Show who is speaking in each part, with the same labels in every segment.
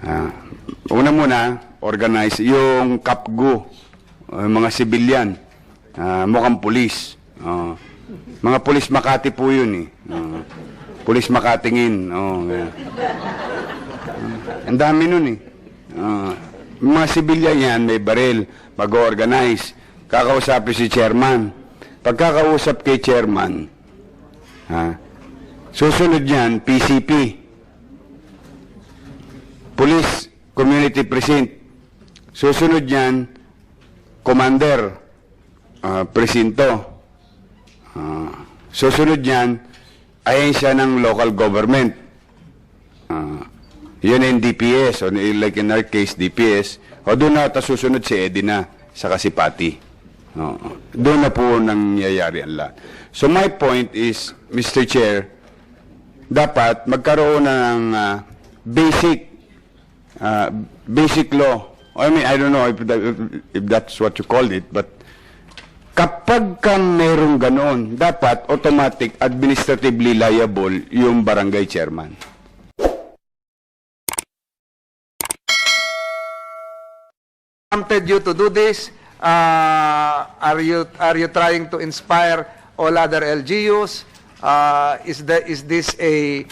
Speaker 1: Ah, una muna, organize yung KAPGU, mga civilian, mukhang pulis. Mga pulis Makati po yun eh. Pulis Makatingin. Ang dami nun eh. Mga civilian yan, may baril, mag-organize. Kakausapin si chairman. Pagkakausap kay chairman, susunod yan, PCP. Police Community Precinct. Susunod yan, Commander, Presinto. Susunod yan, ahensya ng local government. Yun yung DPS, o like in our case, DPS. O doon na susunod si Edina, saka si Pati. Doon na po nangyayari ang lahat. So my point is, Mr. Chair, dapat magkaroon na ng basic law. I mean, I don't know if that's what you call it, but kapag ka mayroong ganoon, dapat automatic administratively liable yung barangay chairman.
Speaker 2: Prompted you to do this? Are you trying to inspire all other LGUs? Is this a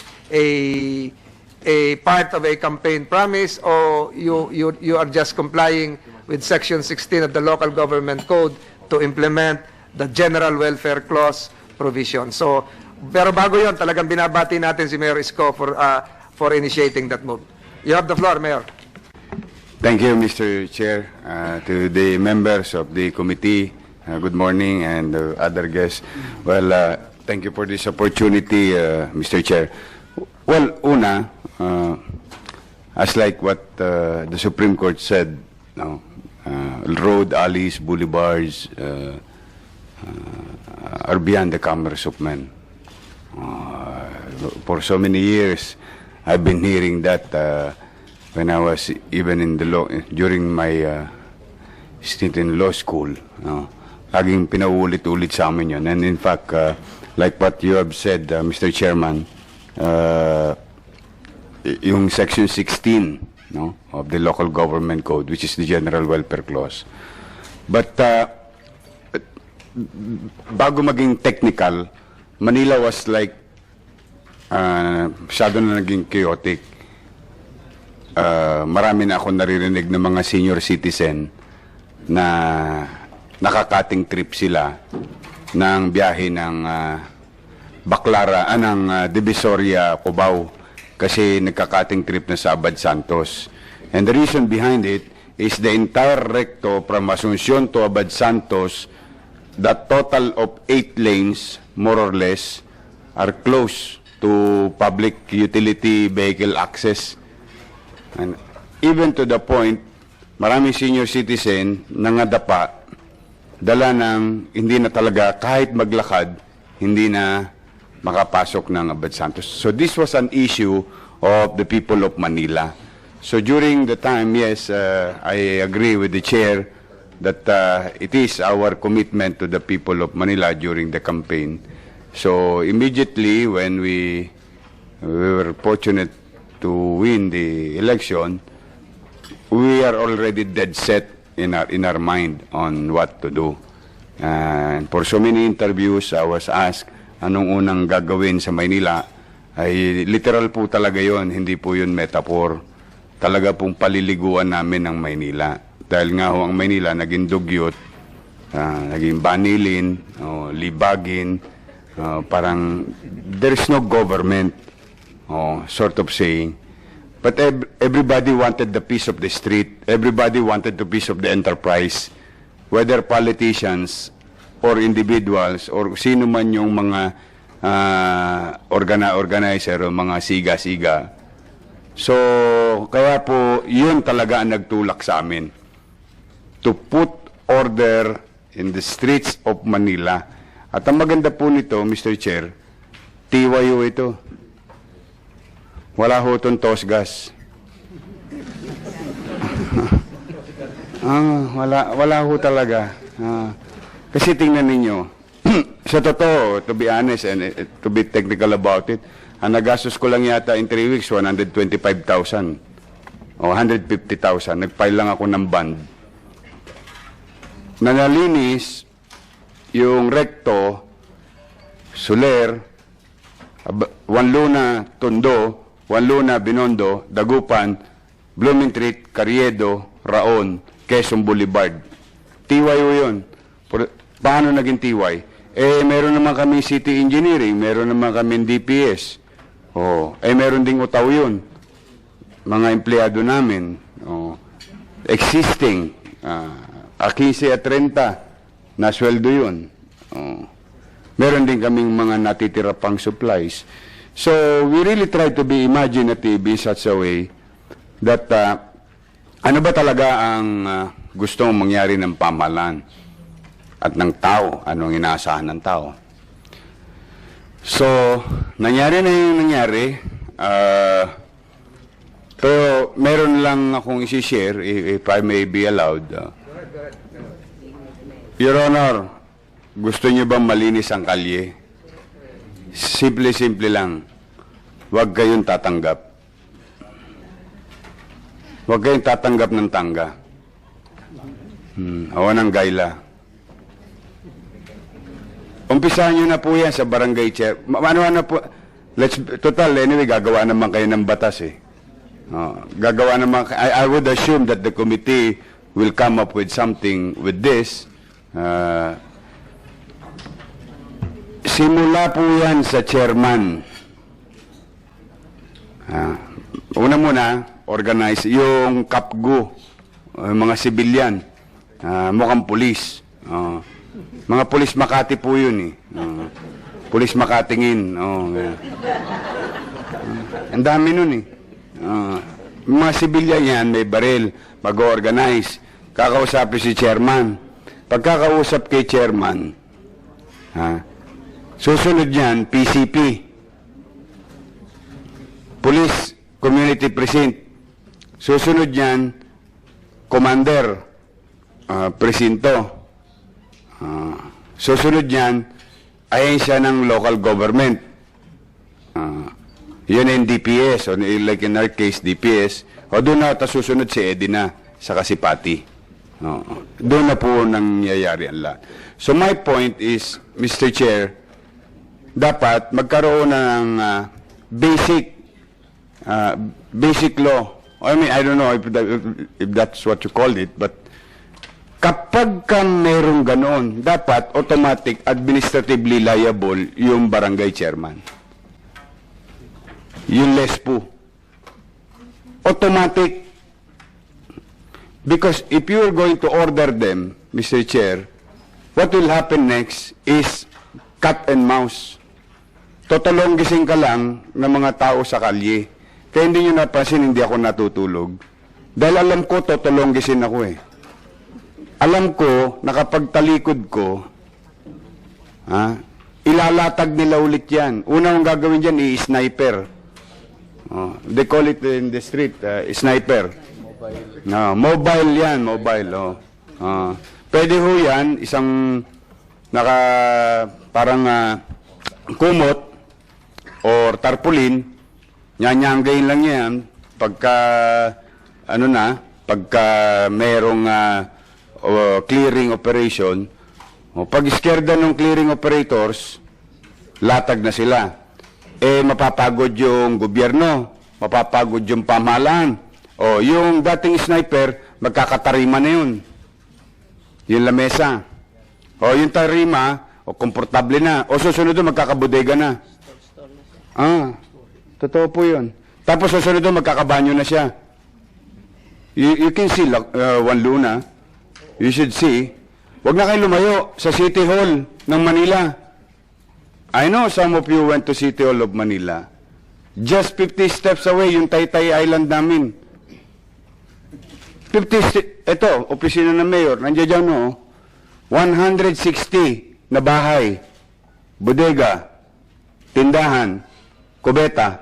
Speaker 2: part of a campaign promise, or you are just complying with Section 16 of the Local Government Code to implement the General Welfare Clause provision? So, pero bago yon, talagang binabati natin si Mayor Isko for initiating that move. You have the floor, Mayor.
Speaker 1: Thank you, Mr. Chair. To the members of the committee, good morning, and other guests. Well, thank you for this opportunity, Mr. Chair. Well, una, as like what the Supreme Court said, road, alleys, boulevards are beyond the commerce of men. For so many years, I've been hearing that when I was even in the law, during my stint in law school, laging pinaulit-ulit sa amin yun. And in fact, like what you have said, Mr. Chairman, yung Section 16 of the Local Government Code, which is the General Welfare Clause. But bago maging technical, Manila was like masyado na naging chaotic. Marami na ako naririnig ng mga senior citizen na nakakating trip sila ng biyahe ng ng Divisoria, Cubao, kasi nagkakating trip na sa Abad Santos. And the reason behind it is the entire recto from Asuncion to Abad Santos, that total of 8 lanes, more or less, are closed to public utility vehicle access. And even to the point, maraming senior citizen nangadapa, dala ng hindi na talaga, kahit maglakad, hindi na makapasok ng Abad Santos. So this was an issue of the people of Manila. So during the time, yes, I agree with the chair that it is our commitment to the people of Manila during the campaign. So immediately when we were fortunate to win the election, we are already dead set in our mind on what to do. And for so many interviews, I was asked, anong unang gagawin sa Maynila? Ay literal po talaga yon, hindi po yun metaphor. Talaga pong paliliguan namin ng Maynila. Dahil nga ho ang Maynila naging dugyot, naging banilin, libagin, parang there's no government, sort of saying. But everybody wanted the peace of the street. Everybody wanted the peace of the enterprise. Whether politicians or individuals or sino man yung mga organizer o mga siga-siga. So, kaya po, yun talaga ang nagtulak sa amin. To put order in the streets of Manila. At ang maganda po nito, Mr. Chair, TYO ito. Wala ho itong tosgas. Wala ho talaga. Kasi tingnan ninyo, sa totoo, to be honest and to be technical about it, ang nagastos ko lang yata in 3 weeks, 125,000. O 150,000. Nag-file lang ako ng bond. Nanalinis yung Recto, Soler, Wanluna, Tondo, Wanluna, Binondo, Dagupan, Blooming Treat, Carriedo, Raon, Quezon Boulevard. TYO yun. Paano naging TY? Meron naman kami city engineering, meron naman kami DPS. Meron ding utaw yun. Mga empleyado namin. Existing. 15 at 30, na sweldo yun. Meron din kaming mga natitira pang supplies. So, we really try to be imaginative in such a way that ano ba talaga ang gustong mangyari ng pamahalaan at ng tao, anong inaasahan ng tao. So, nangyari na yung nangyari. Pero meron lang akong isi-share, if I may be allowed. Your Honor, gusto niyo bang malinis ang kalye? Simple-simple lang. Huwag kayong tatanggap. Huwag kayong tatanggap ng tangga. Awan ng gaila. Umpisahan nyo na po yan sa barangay chair. Ano po? Total, anyway, gagawa naman kayo ng batas eh. Gagawa naman, I would assume that the committee will come up with something with this. Simula po yan sa chairman. Una muna, organize yung kapgo, mga sibilyan, mukhang pulis. Mga pulis Makati po yun eh. Pulis Makatingin. Ang dami nun eh. Mga sibilyan yan, may baril, mag-organize. Kakausapin si chairman. Pagkakausap kay chairman, susunod yan, PCP. Police Community Precinct. Susunod yan, Commander, Presinto. Susunod yan, ahensya ng local government. Yun yung DPS, or like in our case, DPS. O doon na susunod si Edina sa Kasipati. Doon na po nangyayari ang lahat. So my point is, Mr. Chair, dapat magkaroon ng basic law. I mean, I don't know if that's what you call it, but kapag ka merong ganoon, dapat automatic administratively liable yung barangay chairman. Yung LESPO. Automatic. Because if you are going to order them, Mr. Chair, what will happen next is cat and mouse. Totolong gising ka lang ng mga tao sa kalye. Kaya hindi nyo napansin, hindi ako natutulog. Dahil alam ko, totolong gising ako eh. Alam ko, nakapagtalikod ko, ilalatag nila ulit yan. Una kong gagawin dyan, i-sniper. They call it in the street, sniper. Mobile yan, mobile. Pwede ho yan, isang parang kumot or tarpaulin, nyanyanggayin lang yan pagka merong clearing operation. Pag iskerda ng clearing operators, latag na sila. Mapapagod yung gobyerno, mapapagod yung pamahalaan. Yung dating sniper, magkakatarima na yun. Yung lamesa. Yung tarima, komportable na. Susunod doon, magkakabodega na. Totoo po yun. Tapos susunod doon, magkakabanyo na siya. You can see, Wanluna, you should see, wag na kayo lumayo sa City Hall ng Manila. I know some of you went to City Hall of Manila. Just 50 steps away, yung Taytay Island namin. Ito, opisina ng mayor, nandiyan dyan, 160 na bahay, bodega, tindahan, kubeta,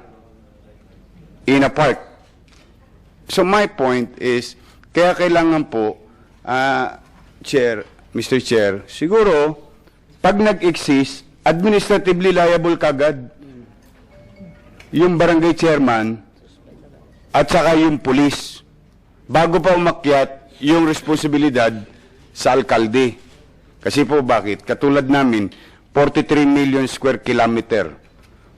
Speaker 1: in a park. So my point is, kaya kailangan po, Chair, Mr. Chair, siguro, pag nag-exist, administratively liable kagad yung barangay chairman at saka yung police. bago pa umakyat yung responsibilidad sa alkalde. Kasi po bakit? Katulad namin, 43 million square kilometer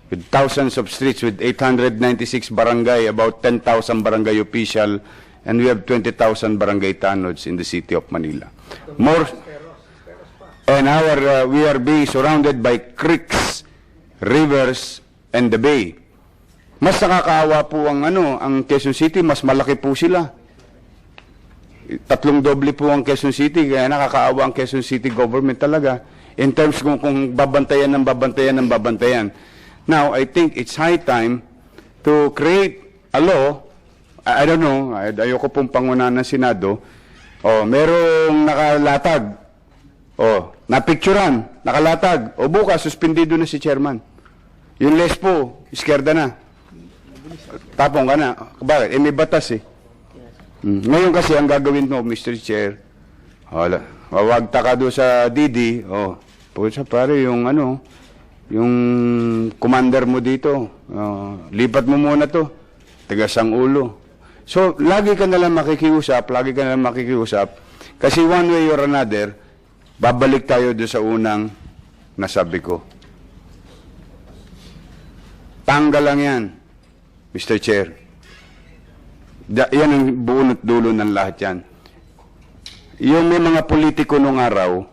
Speaker 1: with thousands of streets with 896 barangay, about 10,000 barangay official, and we have 20,000 barangay tanods in the city of Manila. More, and we are being surrounded by creeks, rivers, and the bay. Mas nakakaawa po ang Quezon City, mas malaki po sila. 3 doble po ang Quezon City, kaya nakakaawa ang Quezon City government talaga in terms kung babantayan ng babantayan. Now, I think it's high time to create a law. I don't know, ayoko pong pangunahan ng Senado. Merong nakalatag. Napicturan, nakalatag. Bukas, suspendido na si chairman. Yung less po, iskerda na. Tapong ka na. Bakit? May batas eh. Ngayon kasi ang gagawin mo, Mr. Chair, wag taka doon sa Didi, pusa pare, yung commander mo dito, lipat mo muna to, tigasang ulo. So, lagi ka nalang makikiusap, kasi one way or another, babalik tayo doon sa unang nasabi ko. Tanggal lang yan, Mr. Chair. Yan ang buon't dulo ng lahat yan. Yung may mga politiko nung araw,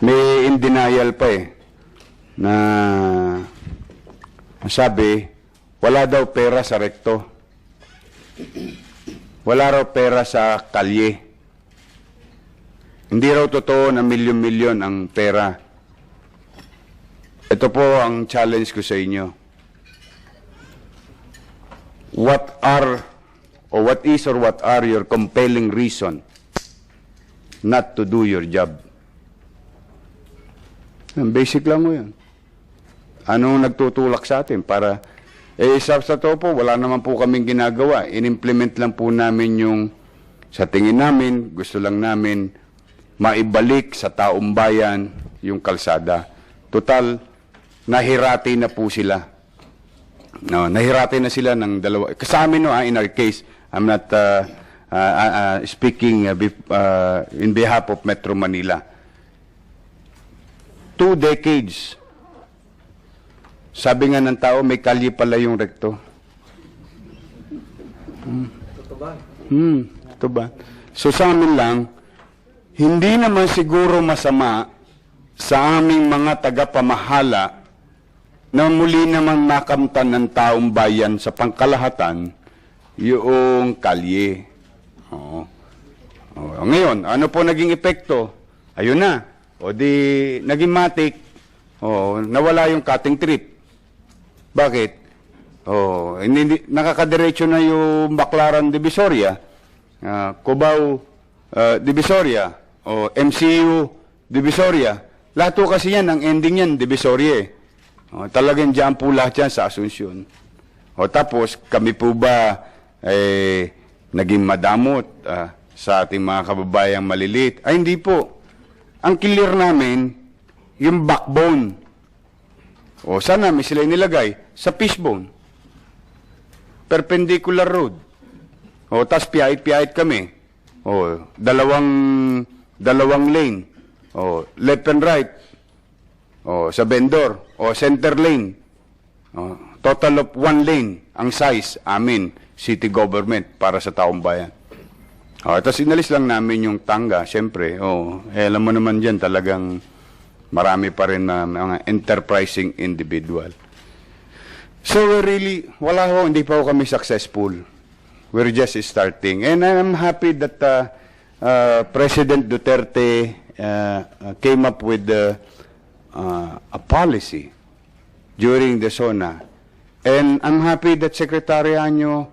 Speaker 1: may in denial pa na sabi, wala daw pera sa rekto. Wala raw pera sa kalye. Hindi raw totoo na milyon-milyon ang pera. Ito po ang challenge ko sa inyo. What is or what are your compelling reason not to do your job? Basic lang mo yan. Anong nagtutulak sa atin para, sa totoo po, wala naman po kaming ginagawa. In-implement lang po namin yung, sa tingin namin, gusto lang namin maibalik sa taong bayan yung kalsada. Total, nahirati na po sila. Nahirati na sila ng dalawa. Kasi amin, in our case, I'm not speaking in behalf of Metro Manila. 2 decades. Sabi nga ng tao, may kalye pala yung rekto. Ito ba? So sa amin lang, hindi naman siguro masama sa aming mga tagapamahala na muli naman makamtan ng taong bayan sa pangkalahatan yung kalye. Ngayon, ano po naging epekto? Ayun na. Naging matik. Nawala yung cutting trip. Bakit? Nakakadiretso na yung Baclaran Divisoria, Cubao Divisoria, MCU Divisoria. Lahat po kasi yan, ang ending yan, Divisoria. Talagang dyan po lahat yan sa Asuncion. Tapos, kami po ba naging madamot sa ating mga kababayang malilit? Ay, hindi po. Ang clear namin, yung backbone. Saan namin sila inilagay? Sa fishbone. Perpendicular road. Tas piyait-piyait kami. Dalawang lane. Left and right. Sa vendor. Center lane. Total of 1 lane ang size amin, city government, para sa taong bayan. Tapos inalis lang namin yung tangga, siyempre. Alam mo naman dyan, talagang marami pa rin na mga enterprising individual. So really, hindi pa kami successful. We're just starting. And I'm happy that President Duterte came up with a policy during the SONA. And I'm happy that Secretary Anyo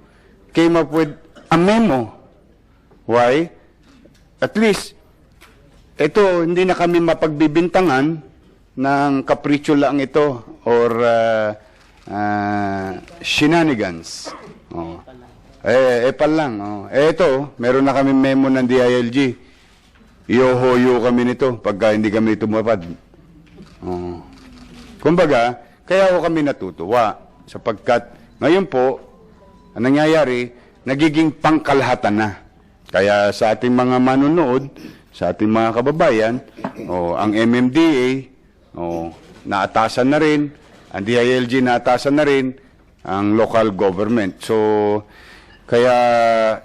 Speaker 1: came up with a memo. Why? At least, ito, hindi na kami mapagbibintangan ng kapritsyo lang ito or shenanigans. Epal lang. Ito, meron na kami memo ng DILG. Iyohoyo kami nito pagka hindi kami tumapad. Kumbaga, kaya ako kami natutuwa sapagkat ngayon po, ang nangyayari, nagiging pangkalahatan na. Kaya sa ating mga manunood, sa ating mga kababayan, ang MMDA, naatasan na rin, ang DILG naatasan na rin, ang local government. So, kaya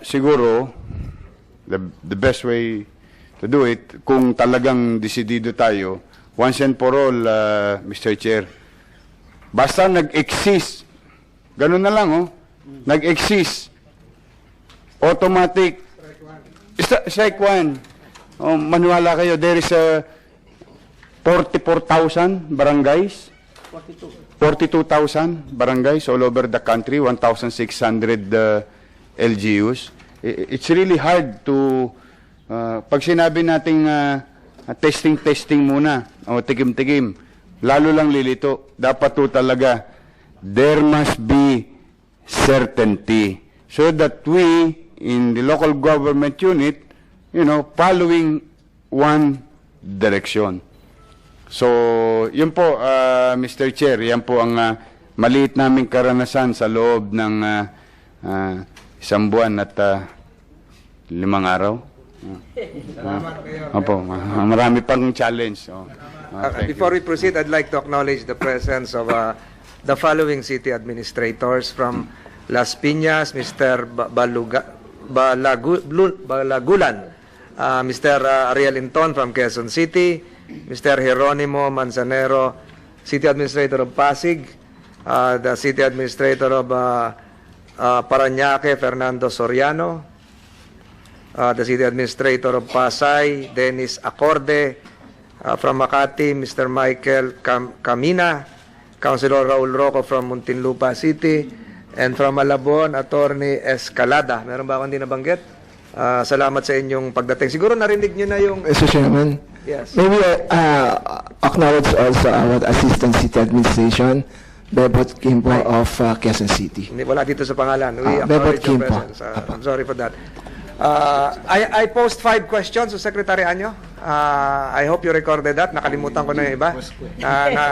Speaker 1: siguro, the best way to do it, kung talagang desidido tayo, once and for all, Mr. Chair, basta nag-exist, ganun na lang, nag-exist, automatic, strike one, maniwala kayo, there is 44,000 barangays, 42,000 barangays all over the country, 1,600 LGUs. It's really hard to, pag sinabi nating testing muna, o tikim-tikim, lalo lang lilito. Dapat to talaga, there must be certainty so that we, in the local government unit, following one direction. So, yun po, Mr. Chair, yan po ang maliit naming karanasan sa loob ng isang buwan at 5 araw. Opo, marami pang challenge.
Speaker 2: Before we proceed, I'd like to acknowledge the presence of the following city administrators from Las Piñas, Mr. Balagulan, Mr. Ariel Inton from Quezon City, Mr. Jeronimo Manzanero, City Administrator of Pasig, the City Administrator of Parañaque, Fernando Soriano, the City Administrator of Pasay, Dennis Acorde, from Makati, Mr. Michael Camina, Councilor Raul Roco from Muntinlupa City, and from Malabon, Attorney Escalada. Meron ba akong hindi nabanggit? Salamat sa inyong pagdating. Siguro narinig nyo na yung...
Speaker 3: Mr. Chairman,
Speaker 2: Yes.
Speaker 3: maybe acknowledge also our Assistant City Administration, Bebot Kimpo of Quezon City.
Speaker 2: Hindi, wala dito sa pangalan. We
Speaker 3: Bebot
Speaker 2: acknowledge your
Speaker 3: Kimpo.
Speaker 2: presence. I'm sorry for that. I posed 5 questions to Secretary Anyo. I hope you recorded that. Nakalimutan ko na yung iba.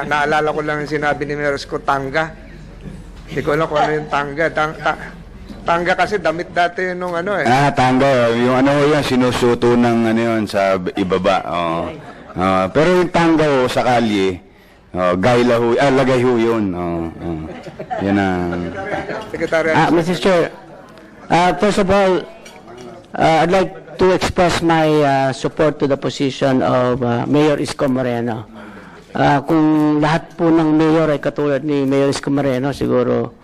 Speaker 2: Naalala ko lang yung sinabi ni Mayor Esco, tanga. Hindi ko alam kung ano yung tanga. Tanga kasi damit dati nung ano eh.
Speaker 1: Tangga. Yung yan, sinusuto ng yun sa ibaba. Pero yung tangga sa kalye, lagay ho yun. Yan ang...
Speaker 2: Secretary Anyo.
Speaker 4: Mr. Chair, first of all, I'd like to express my support to the position of Mayor Isko Moreno. Kung lahat po ng mayor ay katulad ni Mayor Isko Moreno, siguro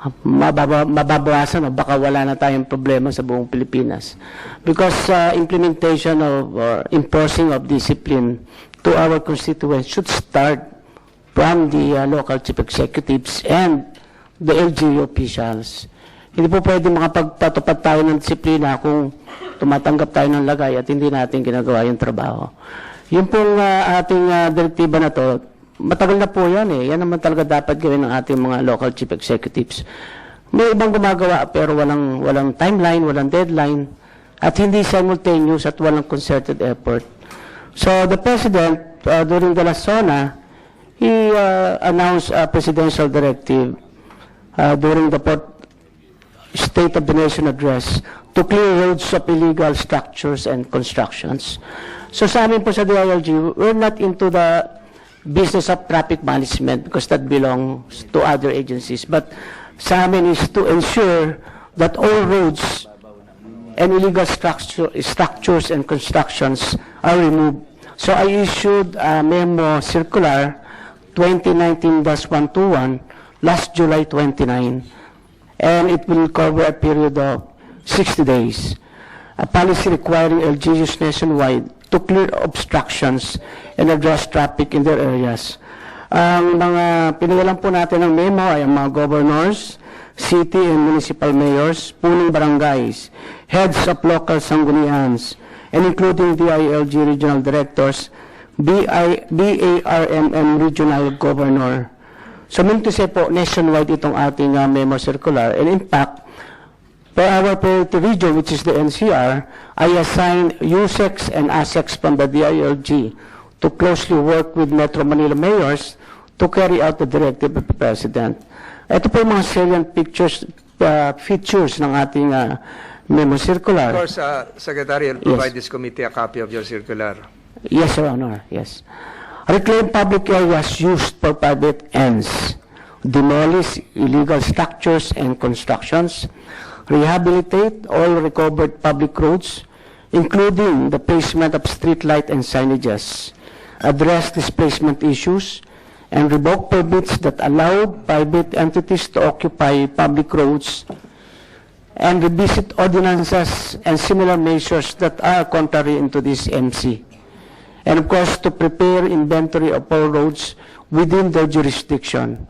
Speaker 4: mababawasan o baka wala na tayong problema sa buong Pilipinas. Because implementation of or enforcing of discipline to our constituents should start from the local chief executives and the LGU officials. Hindi po pwede makapagpatupad tayo ng disiplina kung tumatanggap tayo ng lagay at hindi natin ginagawa yung trabaho. Yung pong ating direktiba na to, matagal na po yan eh. Yan naman talaga dapat gawin ng ating mga local chief executives. May ibang gumagawa pero walang timeline, walang deadline, at hindi simultaneous at walang concerted effort. So the President, during the last SONA, he announced a presidential directive during the State of the Nation address to clear roads of illegal structures and constructions. So sa amin po sa DILG, we're not into the business of traffic management because that belongs to other agencies. But sa amin is to ensure that all roads and illegal structures and constructions are removed. So I issued a memo circular 2019-121 last July 29, and it will cover a period of 60 days. A policy requiring LGUs nationwide to clear obstructions and address traffic in their areas. Ang mga pinawalan po natin ng memo ay ang mga governors, city and municipal mayors, punong barangays, heads of local sanggunians, and including DILG regional directors, BARMM regional governor. So, mean to say po, nationwide itong ating memo circular. And in fact, per our priority region, which is the NCR, I assigned USEX and ASEX from the DILG to closely work with Metro Manila mayors to carry out the directive of the President. Ito po yung mga salient features ng ating memo circular.
Speaker 2: Of course, Secretary, I'll provide this committee a copy of your circular.
Speaker 4: Yes, Your Honor, yes. Reclaim public areas used for private ends. Demolish illegal structures and constructions. Rehabilitate all recovered public roads, including the placement of street light and signages. Address displacement issues and revoke permits that allowed private entities to occupy public roads, and revisit ordinances and similar measures that are contrary into this MC. And of course, to prepare inventory of all roads within their jurisdiction.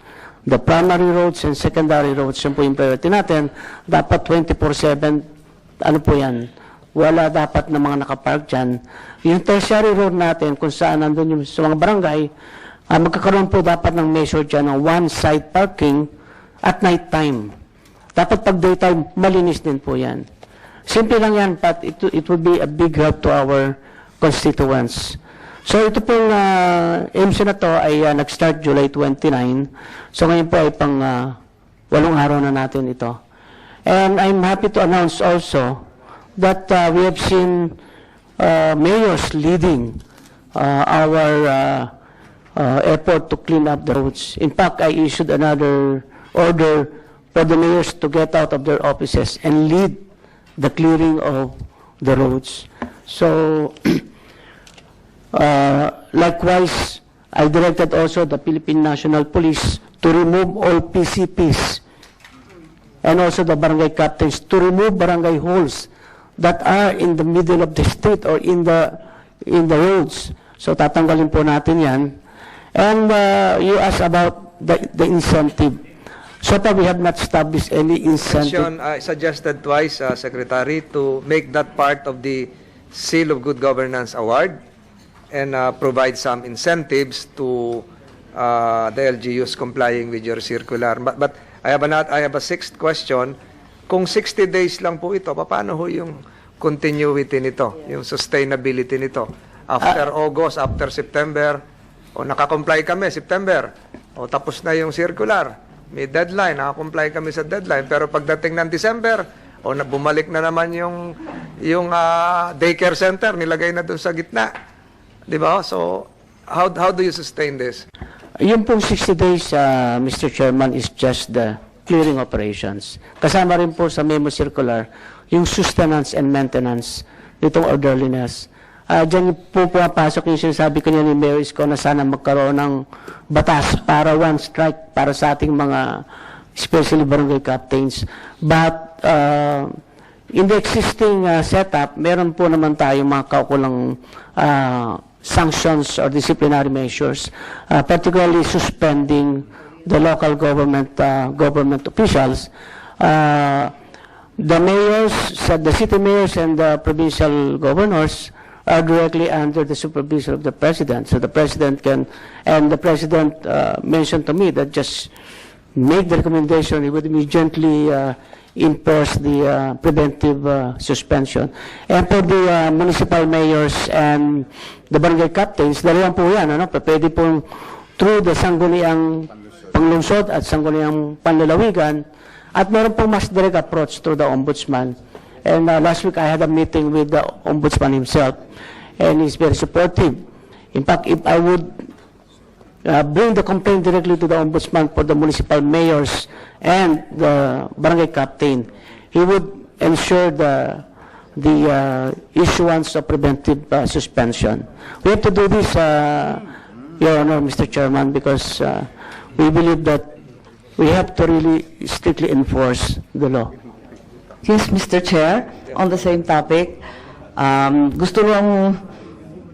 Speaker 4: The primary roads and secondary roads, yun po yung priority natin, dapat 24/7, ano po yan, wala dapat na mga nakapark dyan. Yung tertiary road natin, kung saan nandun yung sa mga barangay, magkakaroon po dapat ng measure dyan ng one-side parking at night time. Dapat pag daytime, malinis din po yan. Simple lang yan, but it would be a big help to our constituents. So ito pong MC na to ay nag-start July 29. So ngayon po ay pang 8 araw na natin ito. And I'm happy to announce also that we have seen mayors leading our effort to clean up the roads. In fact, I issued another order for the mayors to get out of their offices and lead the clearing of the roads. So, likewise, I directed also the Philippine National Police to remove all PCPs and also the barangay captains to remove barangay halls that are in the middle of the street or in the roads. So, tatanggalin po natin yan. And you asked about the incentive. So far, we have not established any incentive.
Speaker 2: I suggested twice, Secretary, to make that part of the Seal of Good Governance Award and provide some incentives to the LGUs complying with your circular. But I have a sixth question. Kung 60 days lang po ito, paano ho yung continuity nito, yung sustainability nito? After August, after September, o nakakomply kami, September, o tapos na yung circular. May deadline, nakakomply kami sa deadline. Pero pagdating ng December, o bumalik na naman yung daycare center, nilagay na doon sa gitna. Di ba? So, how do you sustain this?
Speaker 4: Yung pong 60 days, Mr. Chairman, is just the clearing operations. Kasama rin po sa memo circular, yung sustenance and maintenance, nitong orderliness. Diyan po pumapasok yung sinasabi ko niya ni Mayor Isko na sana magkaroon ng batas para one strike para sa ating mga, especially barangay captains. But in the existing setup, meron po naman tayong mga kaukulang sanctions or disciplinary measures, particularly suspending the local government officials. The mayors, the city mayors and the provincial governors are directly under the supervision of the president. So the president can, and the president mentioned to me that just make the recommendation, he would immediately enforce the preventive suspension. And for the municipal mayors and the barangay captains, dalawa po yan, ano? Pwede pong through the sangguniang panglungsod at sangguniang panlalawigan, at meron pong mas direct approach through the ombudsman. And last week, I had a meeting with the ombudsman himself, and he's very supportive. In fact, if I would bring the complaint directly to the ombudsman for the municipal mayors and the barangay captain, he would ensure the issuance of preventive suspension. We have to do this, Your Honor, Mr. Chairman, because we believe that we have to really strictly enforce the law.
Speaker 5: Yes, Mr. Chair, on the same topic, gusto lang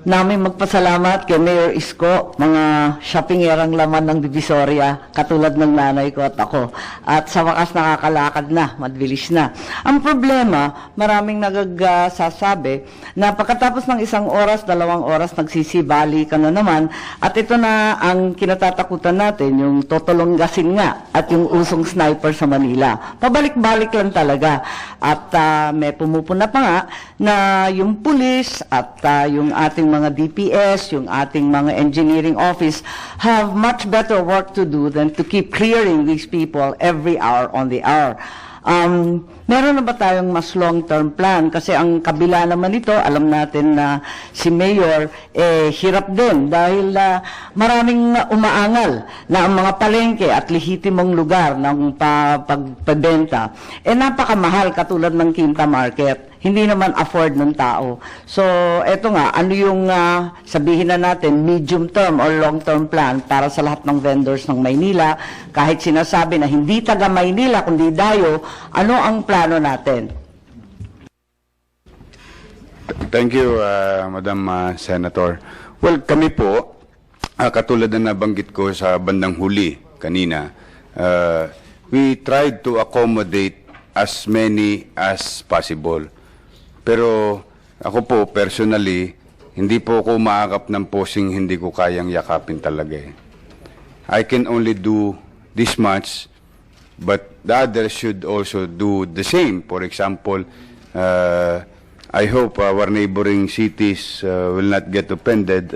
Speaker 5: namin magpasalamat kay Mayor Isko, mga shoppingerang laman ng Divisoria, katulad ng nanay ko at ako. At sa wakas nakakalakad na, mabilis na. Ang problema, maraming nagsasabi na pagkatapos ng 1 oras, 2 oras, nagsisibali ka na naman. At ito na ang kinatatakutan natin, yung totolonggasin nga at yung usong sniper sa Manila. Pabalik-balik lang talaga. At may pumupuna pa nga na yung pulis at yung ating mga DPS, yung ating mga engineering office have much better work to do than to keep clearing these people every hour on the hour. Meron na ba tayong mas long-term plan? Kasi ang kabila naman ito, alam natin na si Mayor, hirap din dahil maraming umaangal na ang mga palengke at lehitimong lugar ng pagbenta, napakamahal katulad ng Quinta Market. Hindi naman afford ng tao. So, eto nga, ano yung sabihin na natin, medium term or long term plan para sa lahat ng vendors ng Maynila, kahit sinasabi na hindi taga Maynila kundi Dayo, ano ang plano natin?
Speaker 1: Thank you, Madam Senator. Well, kami po, katulad na nabanggit ko sa bandang huli kanina, we tried to accommodate as many as possible. Pero ako po, personally, hindi po ako maakap ng posing hindi ko kayang yakapin talaga eh. I can only do this much, but the others should also do the same. For example, I hope our neighboring cities will not get offended.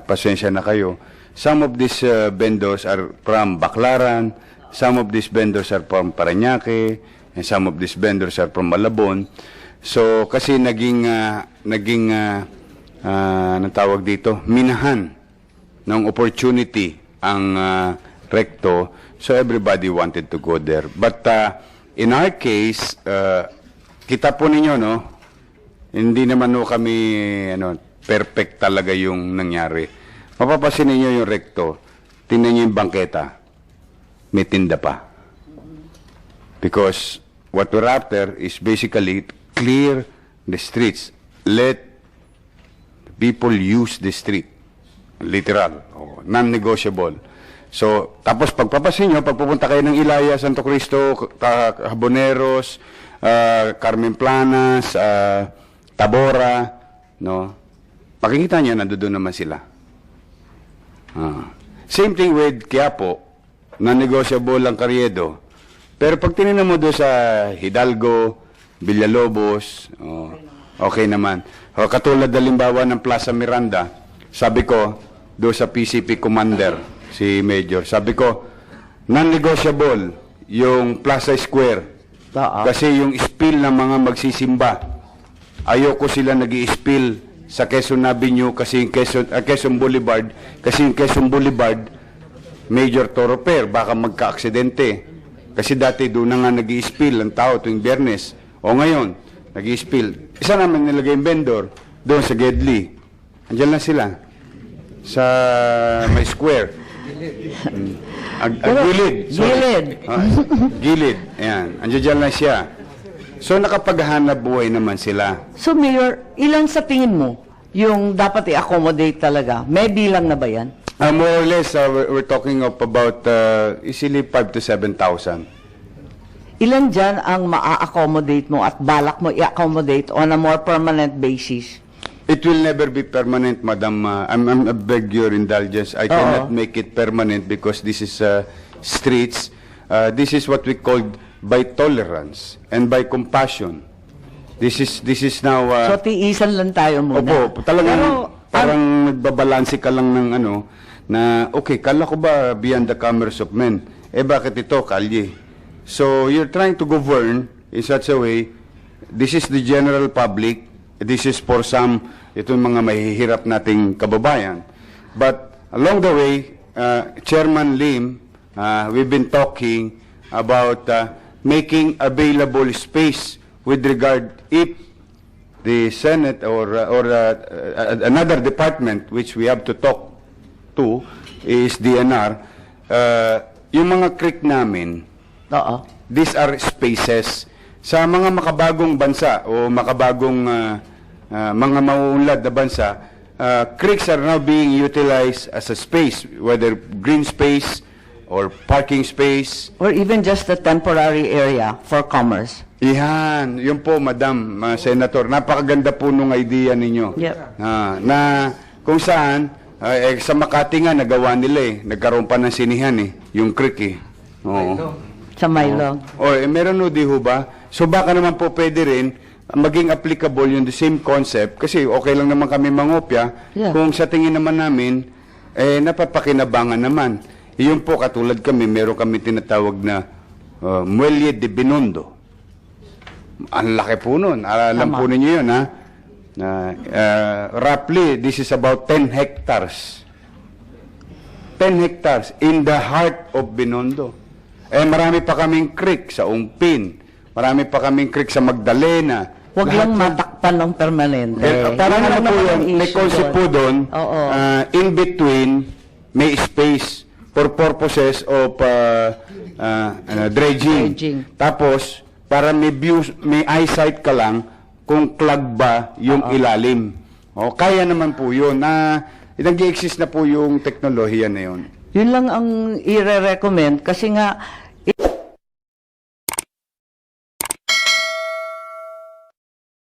Speaker 1: Pasensya na kayo. Some of these vendors are from Baclaran, some of these vendors are from Parañaque, and some of these vendors are from Malabon. So, kasi naging anong tawag dito, minahan ng opportunity ang recto, so everybody wanted to go there. But in our case, kita po ninyo, no, hindi naman no kami perfect talaga yung nangyari. Mapapasin ninyo yung recto, tingnan nyo yung bangketa, may tinda pa. Because what we're after is basically clear the streets. Let people use the street. Literal. Non-negotiable. So, tapos pagpapasin nyo, pagpupunta kayo ng Ilaya, Santo Cristo, Haboneros, Carmen Planas, Tabora, no? Pakikita nyo, nandoon naman sila. Same thing with Quiapo, non-negotiable ang Carriedo. Pero pag tinignan mo doon sa Hidalgo, Villalobos, okay naman. Katulad halimbawa ng Plaza Miranda, sabi ko, doon sa PCP Commander, si Major, sabi ko, non-negotiable yung Plaza Square. Kasi yung spill ng mga magsisimba, ayoko sila nag-i-spill sa Quezon Avenue, kasi yung Quezon Boulevard, kasi yung Quezon Boulevard, Major Thoroughfare, baka magka-aksidente. Kasi dati doon na nga nag-i-spill ang tao tuwing Biyernes. O ngayon, nag-i-spill. Isa naman nilagay yung vendor doon sa Gedli. Andiyan lang sila. Sa may square. Gilid.
Speaker 5: Gilid.
Speaker 1: Gilid. Ayan. Andiyan lang siya. So, nakapaghanap buhay naman sila.
Speaker 5: So, Mayor, ilan sa tingin mo yung dapat i-accommodate talaga? May bilang na ba yan?
Speaker 1: More or less, we're talking of about easily 5,000 to 7,000.
Speaker 5: Ilan dyan ang maa-accommodate mo at balak mo i-accommodate on a more permanent basis?
Speaker 1: It will never be permanent, Madam. I beg your indulgence. I cannot make it permanent because this is streets. This is what we call by tolerance and by compassion. This is now...
Speaker 5: So, tiisan lang tayo muna.
Speaker 1: Opo, talagang parang nagbabalanse ka lang ng na okay, kala ko ba beyond the commerce of men? Bakit ito, kalye? So, you're trying to govern in such a way, this is the general public, this is for some, itong mga mahihirap nating kababayan. But along the way, Chairman Lim, we've been talking about making available space with regard if the Senate or another department which we have to talk to is DNR, yung mga creek namin, these are spaces sa mga makabagong bansa o makabagong mga mauunlad na bansa. Creeks are now being utilized as a space, whether green space or parking space.
Speaker 5: Or even just a temporary area for commerce.
Speaker 1: Yan, yun po, Madam Senator. Napakaganda po nung idea ninyo.
Speaker 5: Yep.
Speaker 1: Na kung saan, sa Makati nga, nagawa nila eh. Nagkaroon pa ng sinihan eh. Yung creek eh. Oo.
Speaker 5: Sa Maylong.
Speaker 1: Meron no, di ho ba? So baka naman po pwede rin maging applicable yung the same concept kasi okay lang naman kami mangopya kung sa tingin naman namin napapakinabangan naman. Iyon po, katulad kami, meron kami tinatawag na Muelle de Binondo. Ang laki po nun. Alam
Speaker 5: Tama.
Speaker 1: po ninyo yun, ha? Roughly, this is about 10 hectares. 10 hectares in the heart of Binondo. Marami pa kaming creek sa Ungpin. Marami pa kaming creek sa Magdalena.
Speaker 5: Huwag lang matakpan ng permanente.
Speaker 1: Parang
Speaker 5: Yun
Speaker 1: ano
Speaker 5: ang
Speaker 1: po yun,
Speaker 5: naman ang
Speaker 1: may
Speaker 5: issue
Speaker 1: concept po doon,
Speaker 5: Oo.
Speaker 1: in between, may space for purposes of dredging.
Speaker 5: Dredging.
Speaker 1: Tapos, para may views, may eyesight ka lang kung clog ba yung ilalim. O, kaya naman po yun. Nag-exist na po yung teknolohiya na yun.
Speaker 5: Yun lang ang i-recommend kasi nga